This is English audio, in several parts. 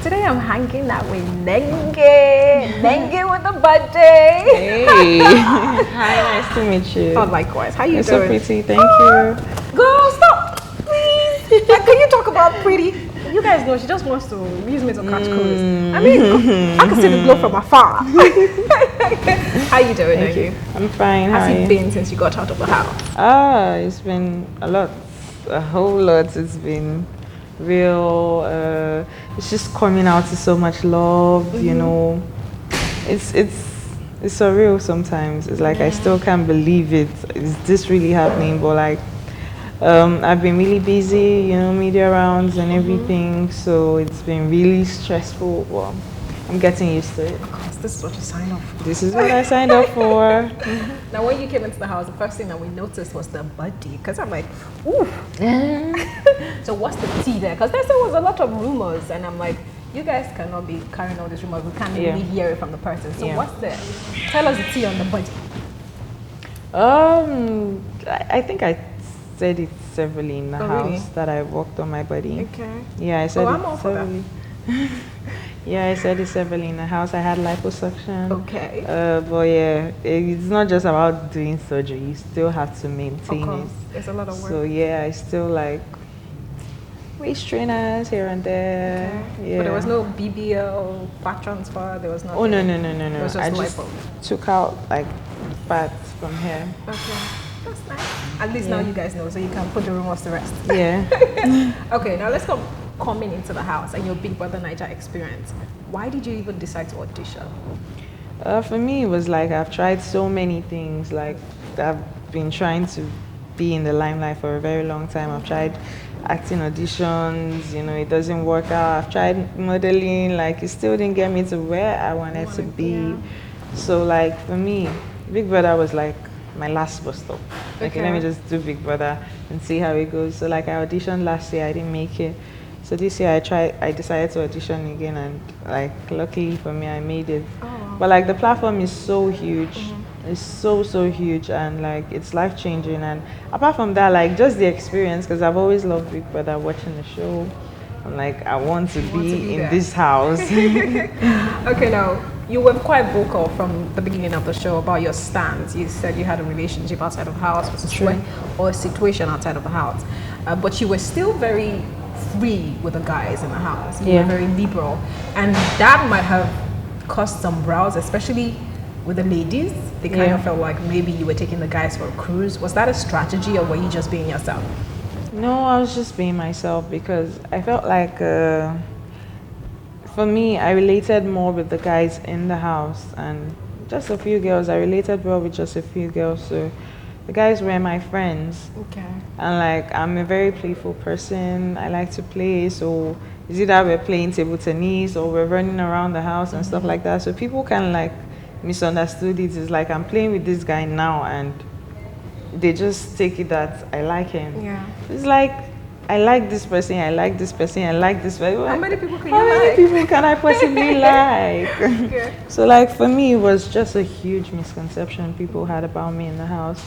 today I'm hanging out with Nengi. Nengi with the birthday. Hey. Hi, nice to meet you. Oh, likewise. How you You're doing? so pretty, thank you. Girl, stop, please. Like, can you talk about pretty? You guys know she just wants to use me to catch cruise. I mean, I can see the glow from afar. How you doing, Thank Nengi? you. I'm fine. How How's are it you? been since you got out of the house? It's been a whole lot. It's been real. It's just coming out to so much love. You know, it's surreal sometimes. It's like I still can't believe it. Is this really happening? But like, I've been really busy. You know, media rounds and everything. So it's been really stressful. Well, I'm getting used to it. Of course, this is what you signed up for. This is what I signed up for. Now, when you came into the house, the first thing that we noticed was the body. Because I'm like, ooh. So what's the tea there? Because there was a lot of rumors, and I'm like, you guys cannot be carrying all these rumors. We can't really hear it from the person. So what's the? Tell us the tea on the body. I think I said it severally in the house really? that I walked on my body. Okay. Yeah, I said I'm it all for that. severally. Yeah, I said it severally in the house. I had liposuction. Okay. But yeah, it's not just about doing surgery. You still have to maintain Of course, it. there's a lot of work. So yeah, I still like waist trainers here and there. Okay. Yeah. But there was no BBL, fat transfer. There was nothing. Oh no. It was just I just lipo. took out like fat from here. Okay. That's nice. At least now you guys know, so you can put the rumors to rest. Yeah. Okay, now let's come coming into the house and your Big Brother Niger experience. Why did you even decide to audition? For me, it was like I've tried so many things. Like I've been trying to be in the limelight for a very long time. I've tried acting auditions, you know, it doesn't work out. I've tried modeling, like it still didn't get me to where I wanted to be. Yeah. So like for me, Big Brother was like my last bus stop. Like let me just do Big Brother and see how it goes. So like I auditioned last year, I didn't make it. So this year I decided to audition again, and like luckily for me I made it. Oh. But like the platform is so huge. It's so huge, and like it's life changing. And apart from that, like just the experience, because I've always loved Big Brother, watching the show. I'm like, I want to be in this house. Okay, now you were quite vocal from the beginning of the show about your stance. You said you had a relationship outside of the house, or a situation outside of the house, but you were still very free with the guys in the house. You were very liberal, and that might have caused some brows, especially with the ladies. They kind of felt like maybe you were taking the guys for a cruise. Was that a strategy, or were you just being yourself? No, I was just being myself, because I felt like for me, I related more with the guys in the house, and just a few girls. I related well with just a few girls, so the guys were my friends. Okay. And like I'm a very playful person. I like to play, so it's either we're playing table tennis or we're running around the house and stuff like that. So people can like misunderstood it. It's like I'm playing with this guy now, and they just take it that I like him. Yeah. It's like I like this person, I like this person, I like this person. How many people can How you many like? people can I possibly like? Okay. So like for me, it was just a huge misconception people had about me in the house.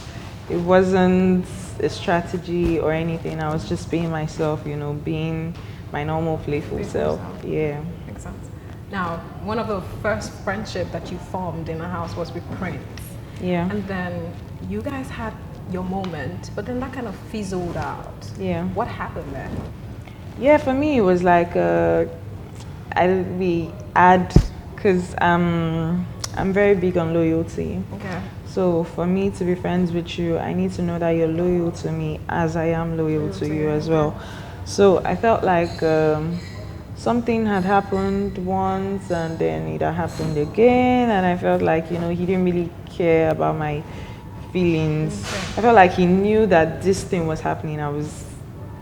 It wasn't a strategy or anything. I was just being myself, you know, being my normal playful self. Yeah. Makes sense. Now, one of the first friendship that you formed in the house was with Prince. Yeah. And then you guys had your moment, but then that kind of fizzled out. Yeah. What happened there? Yeah, for me it was like because I'm very big on loyalty. Okay. So for me to be friends with you, I need to know that you're loyal to me as I am loyal to you as well. So I felt like something had happened once, and then it had happened again, and I felt like, you know, he didn't really care about my feelings. I felt like he knew that this thing was happening. I was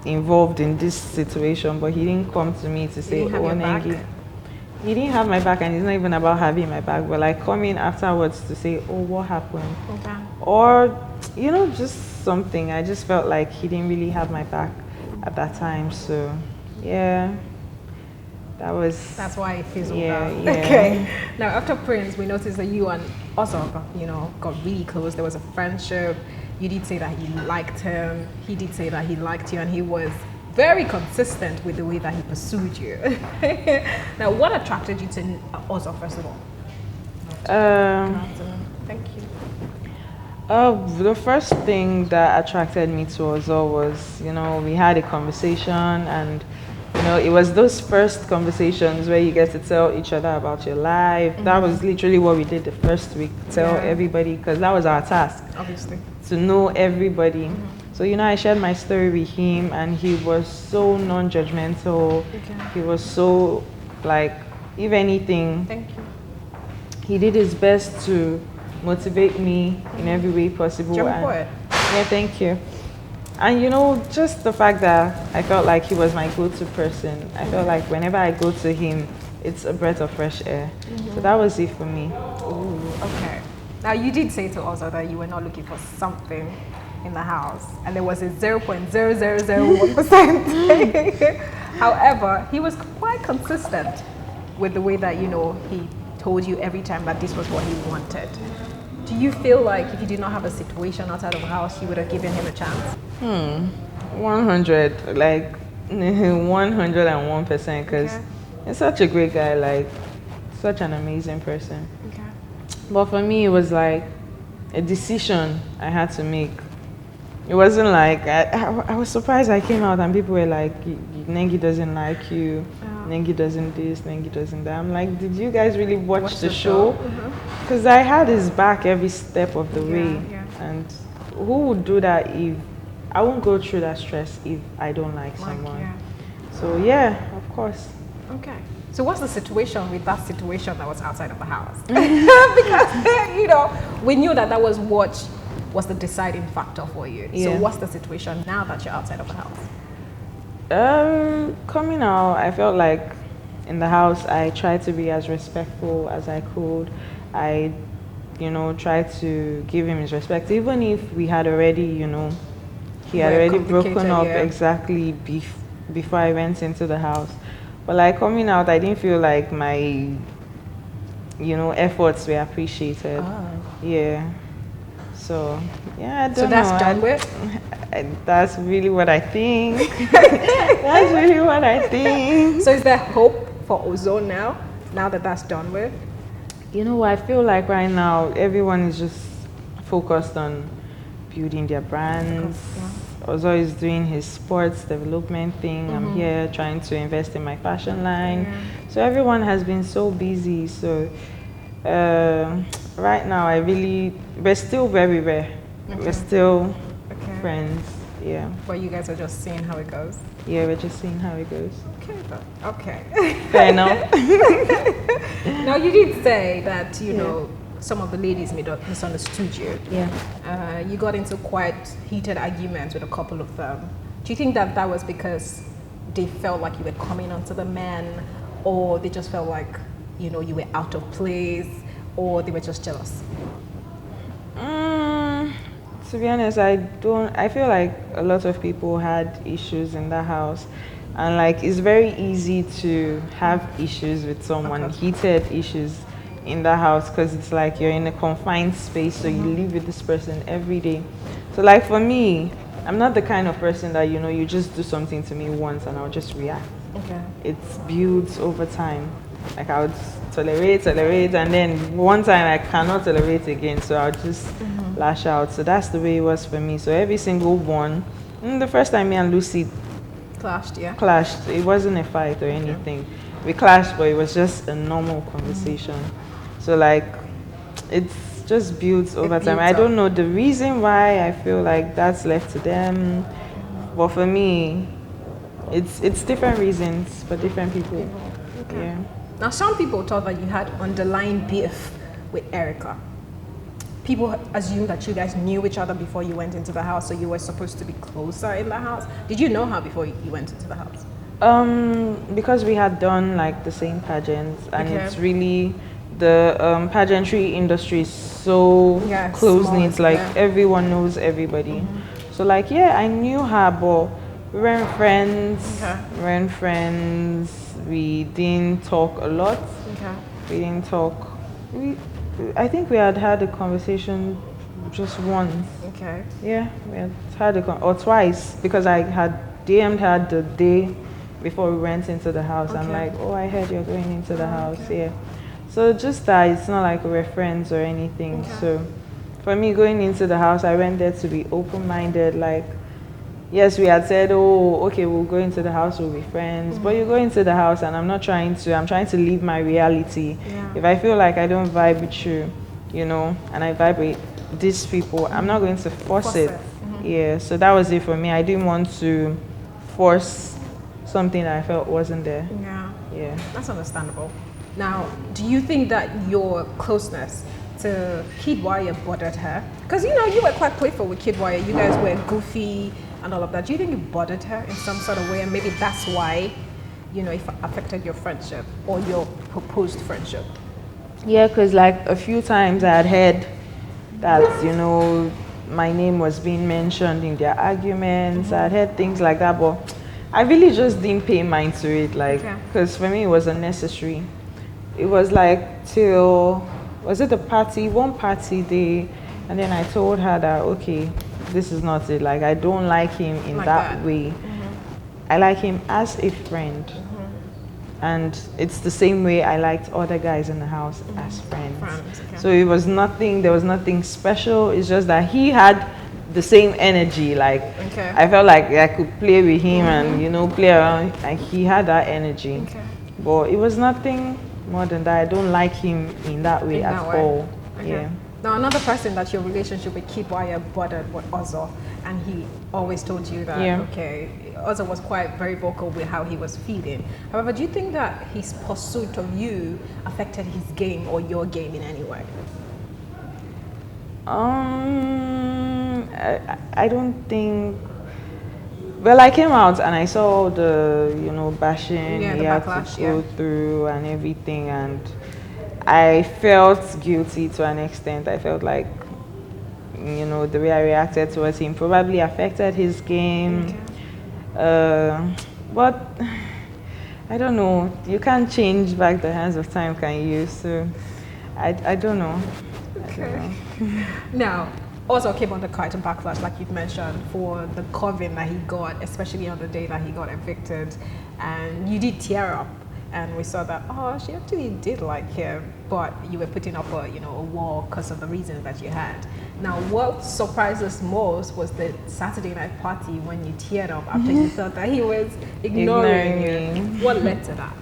involved in this situation, but he didn't come to me to say, "Oh, Nengi." He didn't have my back, and it's not even about having my back, but like coming afterwards to say, "Oh, what happened?" Okay. Or, you know, just something. I just felt like he didn't really have my back at that time. So, yeah, that's why it fizzled out. Yeah. Okay. Now, after Prince, we noticed that you and Ozog, got really close. There was a friendship. You did say that you liked him. He did say that he liked you, and he was very consistent with the way that he pursued you. Now, what attracted you to Ozo, first of all? Thank you. The first thing that attracted me to Ozo was, we had a conversation, and it was those first conversations where you get to tell each other about your life. That was literally what we did the first week, tell everybody, because that was our task. Obviously. To know everybody. So, I shared my story with him, and he was so non-judgmental. He was so, like, if anything, Thank you. he did his best to motivate me in every way possible. Yeah, thank you. And just the fact that I felt like he was my go-to person. I felt like whenever I go to him, it's a breath of fresh air. So that was it for me. Ooh, okay. Now, you did say to us that you were not looking for something in the house, and there was a 0.0001%. However, he was quite consistent with the way that, he told you every time that this was what he wanted. Do you feel like if you did not have a situation outside of the house, you would have given him a chance? 100, like 101%, because he's such a great guy, like such an amazing person. Okay. But for me, it was like a decision I had to make. It wasn't like, I was surprised I came out and people were like, Nengi doesn't like you, Nengi doesn't this, Nengi doesn't that. I'm like, did you guys really watch the show? Because I had his back every step of the way. And who would do that if, I won't go through that stress if I don't like someone. So yeah, of course. Okay. So what's the situation with that situation that was outside of the house? Because, we knew that was what was the deciding factor for you. So what's the situation now that you're outside of the house? Coming out, I felt like in the house, I tried to be as respectful as I could. I, tried to give him his respect, even if we had already, he had already broken up exactly before I went into the house. But like coming out, I didn't feel like my, efforts were appreciated. Yeah. So, yeah, I don't know. So that's done with? That's really what I think. That's really what I think. So is there hope for Ozone now that that's done with? I feel like right now, everyone is just focused on building their brands. Ozo is doing his sports development thing. I'm here trying to invest in my fashion line. So everyone has been so busy. So right now, we're still very rare. We're still friends. Yeah. But you guys are just seeing how it goes? Yeah, we're just seeing how it goes. Okay. Fair enough. Now, you did say that, some of the ladies misunderstood you. Yeah. You got into quite heated arguments with a couple of them. Do you think that was because they felt like you were coming onto the men, or they just felt like, you were out of place, or they were just jealous? To be honest, I feel like a lot of people had issues in the house, and like it's very easy to have issues with someone, heated issues in the house, because it's like you're in a confined space, so you live with this person every day. So like for me, I'm not the kind of person that you just do something to me once and I'll just react. It builds over time. Like I would tolerate, and then one time I cannot tolerate again, so I'll just lash out. So that's the way it was for me. So every single one, the first time me and Lucy clashed, it wasn't a fight or anything. We clashed, but it was just a normal conversation. So like, it's just builds over time. I don't know the reason why. I feel like that's left to them, but for me, it's different reasons for different people. Yeah. Now, some people thought that you had underlying beef with Erica. People assume that you guys knew each other before you went into the house, so you were supposed to be closer in the house. Did you know her before you went into the house? Because we had done like the same pageants, and it's really the pageantry industry is so close-knit, like everyone knows everybody. So like, I knew her, but we weren't friends. We didn't talk a lot. We didn't talk. I think we had a conversation just once. Yeah, we had or twice, because I had DM'd her the day before we went into the house. I'm Okay. like, oh, I heard you're going into the house. Okay. Yeah. So just that, it's not like we're friends or anything. Okay. So for me, going into the house, I went there to be open-minded. Like, yes, we had said, oh, okay, we'll go into the house, we'll be friends. But you go into the house, and I'm trying to live my reality. Yeah. If I feel like I don't vibe with you, you know, and I vibe with these people, I'm not going to force it. Yeah, so that was it for me. I didn't want to force something that I felt wasn't there. Yeah. Yeah. That's understandable. Now, do you think that your closeness to Kid Warrior bothered her? Because you know you were quite playful with Kid Warrior. You guys were goofy and all of that. Do you think it bothered her in some sort of way, and maybe that's why, you know, it affected your friendship or your proposed friendship? Yeah, because like a few times I had heard that, you know, my name was being mentioned in their arguments. I had heard things like that, but I really just didn't pay mind to it, like, because for me it was unnecessary. It was like till, was it the party, one party day, and then I told her that, okay, this is not it. Like, I don't like him in Like that that. way. I like him as a friend. And it's the same way I liked other guys in the house as friends. Okay. So it was nothing, there was nothing special. It's just that he had the same energy. Like, Okay. I felt like I could play with him and, you know, play around. And he had that energy. Okay. But it was nothing more than that. I don't like him in that way at all. Okay. Yeah. Now, another person that your relationship with Kid Warrior bothered was Ozo, and he always told you that, okay, Ozo was quite very vocal with how he was feeling. However, do you think that his pursuit of you affected his game or your game in any way? I don't think. Well, I came out and I saw the, you know, bashing he had to go through and everything, and I felt guilty to an extent. I felt like, you know, the way I reacted towards him probably affected his game. But I don't know. You can't change back the hands of time, can you? So I don't know. Okay. Now, also came under quite a backlash, like you've mentioned, for the covering that he got, especially on the day that he got evicted. And you did tear up, and we saw that, oh, she actually did like him, but you were putting up a, you know, a wall because of the reasons that you had. Now, what surprised us most was the Saturday night party when you teared up after you thought that he was ignoring you. What led to that?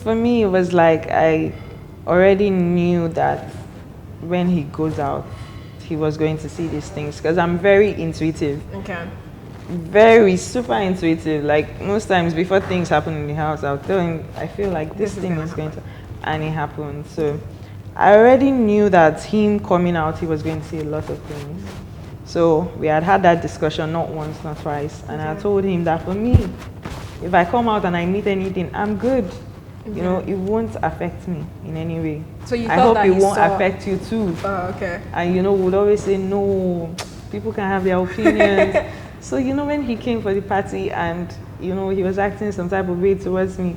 For me, it was like I already knew that when he goes out, he was going to see these things, because I'm very intuitive. Okay. Very super intuitive. Like, most times before things happen in the house, I'll tell him, I feel like this thing is going to, and it happened. So I already knew that him coming out, he was going to see a lot of things. So we had that discussion not once, not twice, and I told him that for me, if I come out and I meet anything, I'm good. You know, it won't affect me in any way. So you I hope it won't affect you too. Oh, okay. And you know, would always say, no, people can have their opinions. So, you know, when he came for the party and, you know, he was acting some type of way towards me,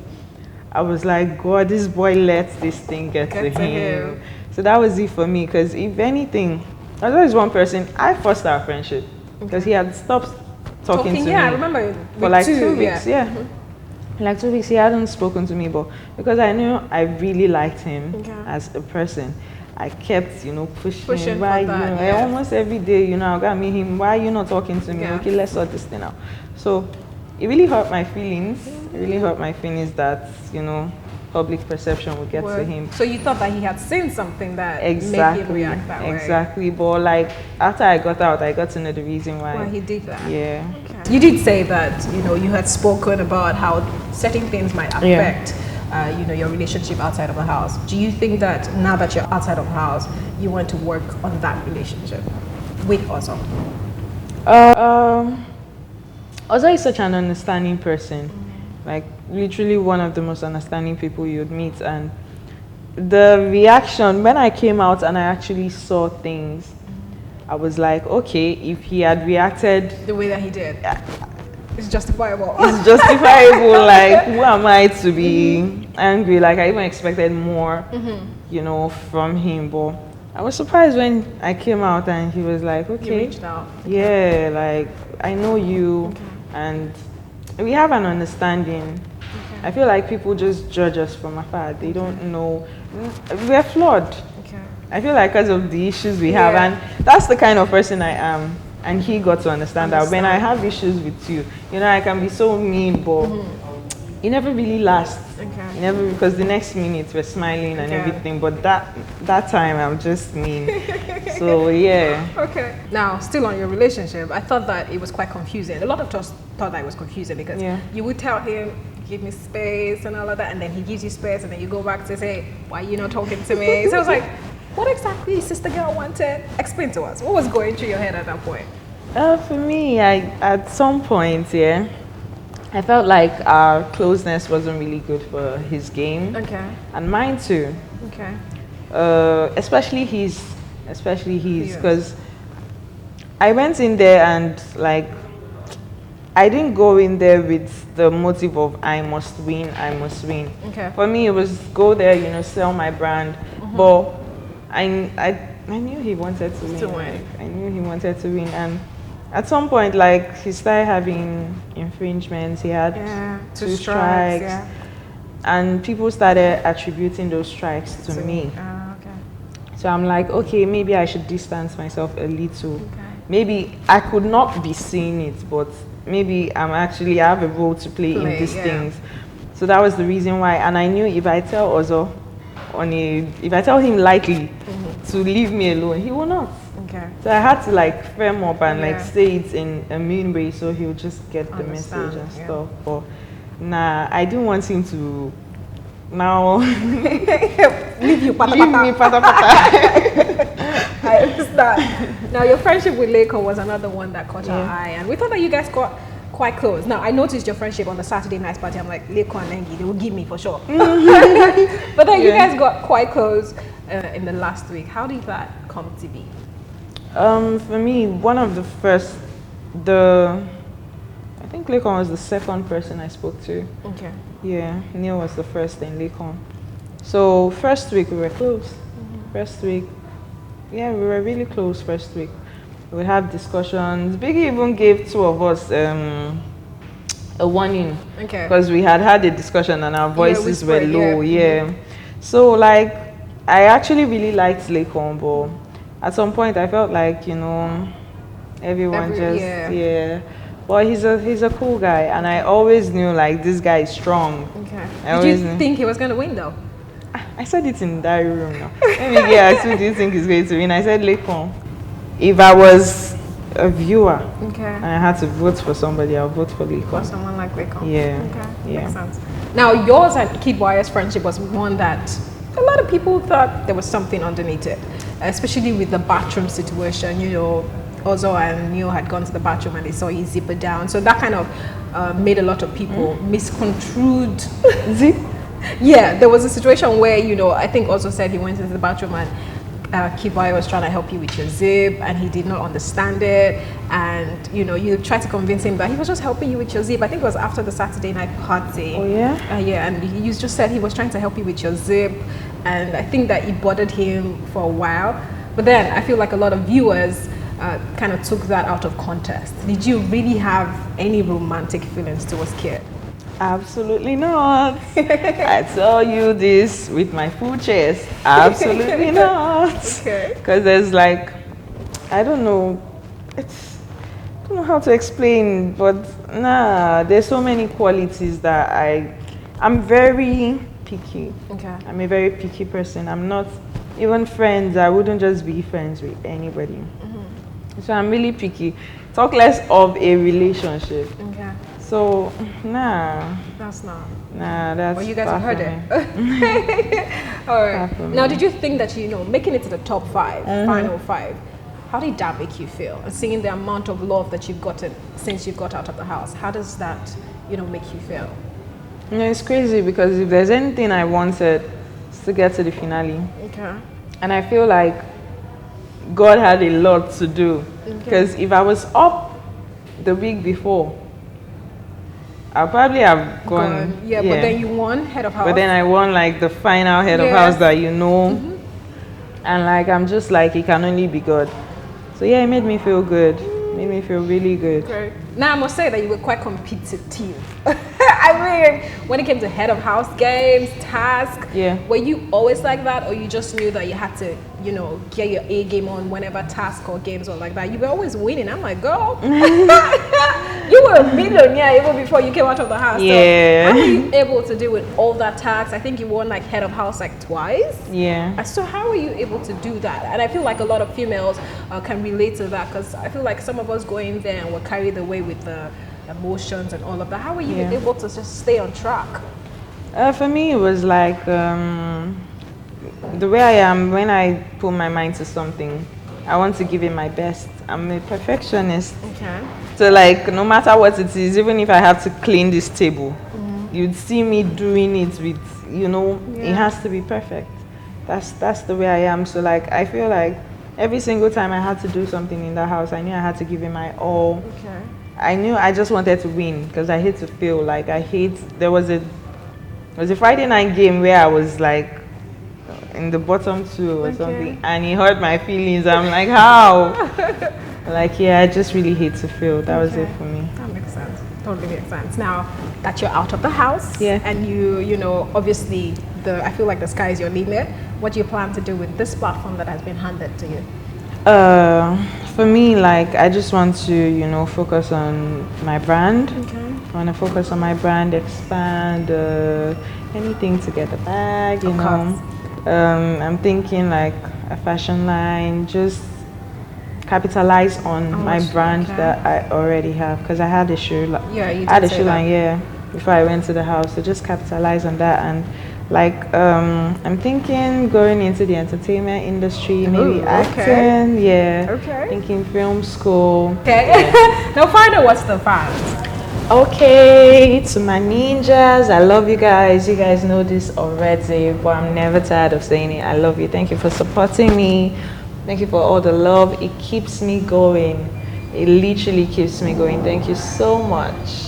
I was like, God, this boy lets this thing get to him. So that was it for me, because if anything, there's always one person, I forced our friendship, because he had stopped talking to me. Yeah, I remember. For like 2 weeks, like 2 weeks, he hadn't spoken to me, but because I knew I really liked him as a person, I kept, you know, pushing why, you know, almost every day, you know, I got me him, why are you not talking to me? Okay, let's sort this thing out. So it really hurt my feelings. It really hurt my feelings that, you know, public perception would get to him. So you thought that he had seen something that made him react that way? Exactly. But like, after I got out, I got to know the reason why he did that. Yeah. Okay. You did say that, you know, you had spoken about how certain things might affect you know, your relationship outside of the house. Do you think that now that you're outside of the house, you want to work on that relationship with Ozo? Ozo is such an understanding person. Like, literally one of the most understanding people you'd meet. And the reaction, when I came out and I actually saw things, I was like, okay, if he had reacted the way that he did, it's justifiable. It's justifiable. Like, who am I to be angry? Like, I even expected more, you know, from him. But I was surprised when I came out and he was like, okay. He reached out. Yeah, like, I know you, and we have an understanding. I feel like people just judge us from afar. They don't know. We're flawed. Okay. I feel like because of the issues we have, and that's the kind of person I am. And he got to understand that when I have issues with you, you know, I can be so mean, but it never really lasts. Okay. It never, because the next minute we're smiling and everything, but that time I'm just mean. So yeah. Okay. Now, still on your relationship, I thought that it was quite confusing. A lot of us thought that it was confusing because you would tell him, give me space and all of that, and then he gives you space, and then you go back to say, why are you not talking to me? So I was like, what exactly sister girl wanted? Explain to us. What was going through your head at that point? For me, at some point, I felt like our closeness wasn't really good for his game. Okay. And mine too. Okay. Especially his, because I went in there and like, I didn't go in there with the motive of I must win. Okay. For me, it was go there, you know, sell my brand. But I knew he wanted to win. Like, I knew he wanted to win, and at some point, like, he started having infringements. He had 2 strikes, and people started attributing those strikes to me. So I'm like, okay, maybe I should distance myself a little. Maybe I could not be seeing it, but maybe I have a role to play in these things. So that was the reason why. And I knew if I tell Ozo, if I tell him lightly to leave me alone, he will not. Okay. So I had to like firm up and like say it in a mean way so he'll just get the message and stuff. But nah, I didn't want him to now leave you pata leave me pata pata. I understand. Now your friendship with Leiko was another one that caught our eye, and we thought that you guys got quite close. Now I noticed your friendship on the Saturday night party. I'm like, Leiko and Nengi, they will give me for sure. But then you guys got quite close in the last week. How did that come to be? For me, one of the first, I think Leiko was the second person I spoke to. Okay. Yeah, Neil was the first, then Leiko. So first week we were close. First week, we were really close. First week, we would have discussions. Biggie even gave 2 of us a warning. Okay. Because we had a discussion and our voices were low. So like, I actually really liked Leiko, but at some point I felt like, you know, everyone but he's a cool guy, and I always knew like this guy is strong. Okay. Did you think he was going to win though? I said it in the diary room now. Let me get who do you think is going to win? I said Leiko. If I was a viewer and I had to vote for somebody, I'll vote for Leiko. For someone like Leiko. Yeah. Okay. Makes sense. Now yours and Kid Wire's friendship was one that a lot of people thought there was something underneath it, especially with the bathroom situation. You know, Ozo and Neil had gone to the bathroom and they saw you zip it down. So that kind of made a lot of people misconstrued. Zip? Yeah, there was a situation where, you know, I think Ozo said he went into the bathroom and Kid Wire was trying to help you with your zip, and he did not understand it. And, you know, you tried to convince him that he was just helping you with your zip. I think it was after the Saturday night party. Oh, yeah? Yeah, and you just said he was trying to help you with your zip. And I think that it bothered him for a while. But then I feel like a lot of viewers kind of took that out of context. Did you really have any romantic feelings towards Kid? Absolutely not. I tell you this with my full chest. Absolutely not. Okay. Because there's like, I don't know how to explain, but nah, there's so many qualities that I'm very picky. Okay. I'm a very picky person. I'm not even friends. I wouldn't just be friends with anybody. So I'm really picky. Talk less of a relationship. Okay. So, nah. That's not. Nah, that's. Well, you guys have heard it. All right. Now, did you think that, you know, making it to the top 5, final 5, how did that make you feel? And seeing the amount of love that you've gotten since you got out of the house, how does that, you know, make you feel? You know, it's crazy because if there's anything I wanted, it's to get to the finale. Okay. And I feel like God had a lot to do. Because if I was up the week before, I'll probably have gone. Yeah, but then you won head of house. But then I won like the final head of house that you know. And like, I'm just like, it can only be God. So yeah, it made me feel good. Made me feel really good. Okay. Now I must say that you were quite competitive. I mean, when it came to head of house games, tasks, were you always like that, or you just knew that you had to, you know, get your A game on whenever task or games were like that? You were always winning. I'm like, girl, you were a millionaire even before you came out of the house. Yeah. So how were you able to do with all that tasks? I think you won like head of house like twice. Yeah. So how were you able to do that? And I feel like a lot of females can relate to that, because I feel like some of us go in there and we're carried away with the emotions and all of that. How were you able to just stay on track? For me, it was like the way I am. When I put my mind to something, I want to give it my best. I'm a perfectionist. Okay. So like, no matter what it is, even if I have to clean this table, you'd see me doing it with, you know, it has to be perfect. That's the way I am. So like, I feel like every single time I had to do something in the house, I knew I had to give it my all. Okay. I knew I just wanted to win, because I hate to fail. Like, there was a Friday night game where I was like in the bottom two or something, and it hurt my feelings. I'm like, how? Like, yeah, I just really hate to fail. That was it for me. That makes sense. Totally makes sense. Now that you're out of the house, Yeah. and you know, obviously, I feel like the sky is your limit. What do you plan to do with this platform that has been handed to you? For me, like, I just want to, you know, focus on my brand. Okay. I want to focus on my brand, expand anything to get a bag, you know. I'm thinking like a fashion line, just capitalize on my brand that I already have, because I had a shoe line. Yeah, you did I had a say shoe that. line, before I went to the house. So just capitalize on that, and like I'm thinking going into the entertainment industry, maybe acting, thinking film school. Okay. Now final, what's the fans? Okay, to my ninjas, I love you guys. You guys know this already, but I'm never tired of saying it. I love you. Thank you for supporting me. Thank you for all the love. It keeps me going. It literally keeps me going. Thank you so much.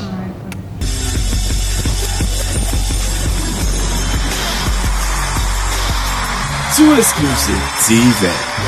Too Exclusive TV.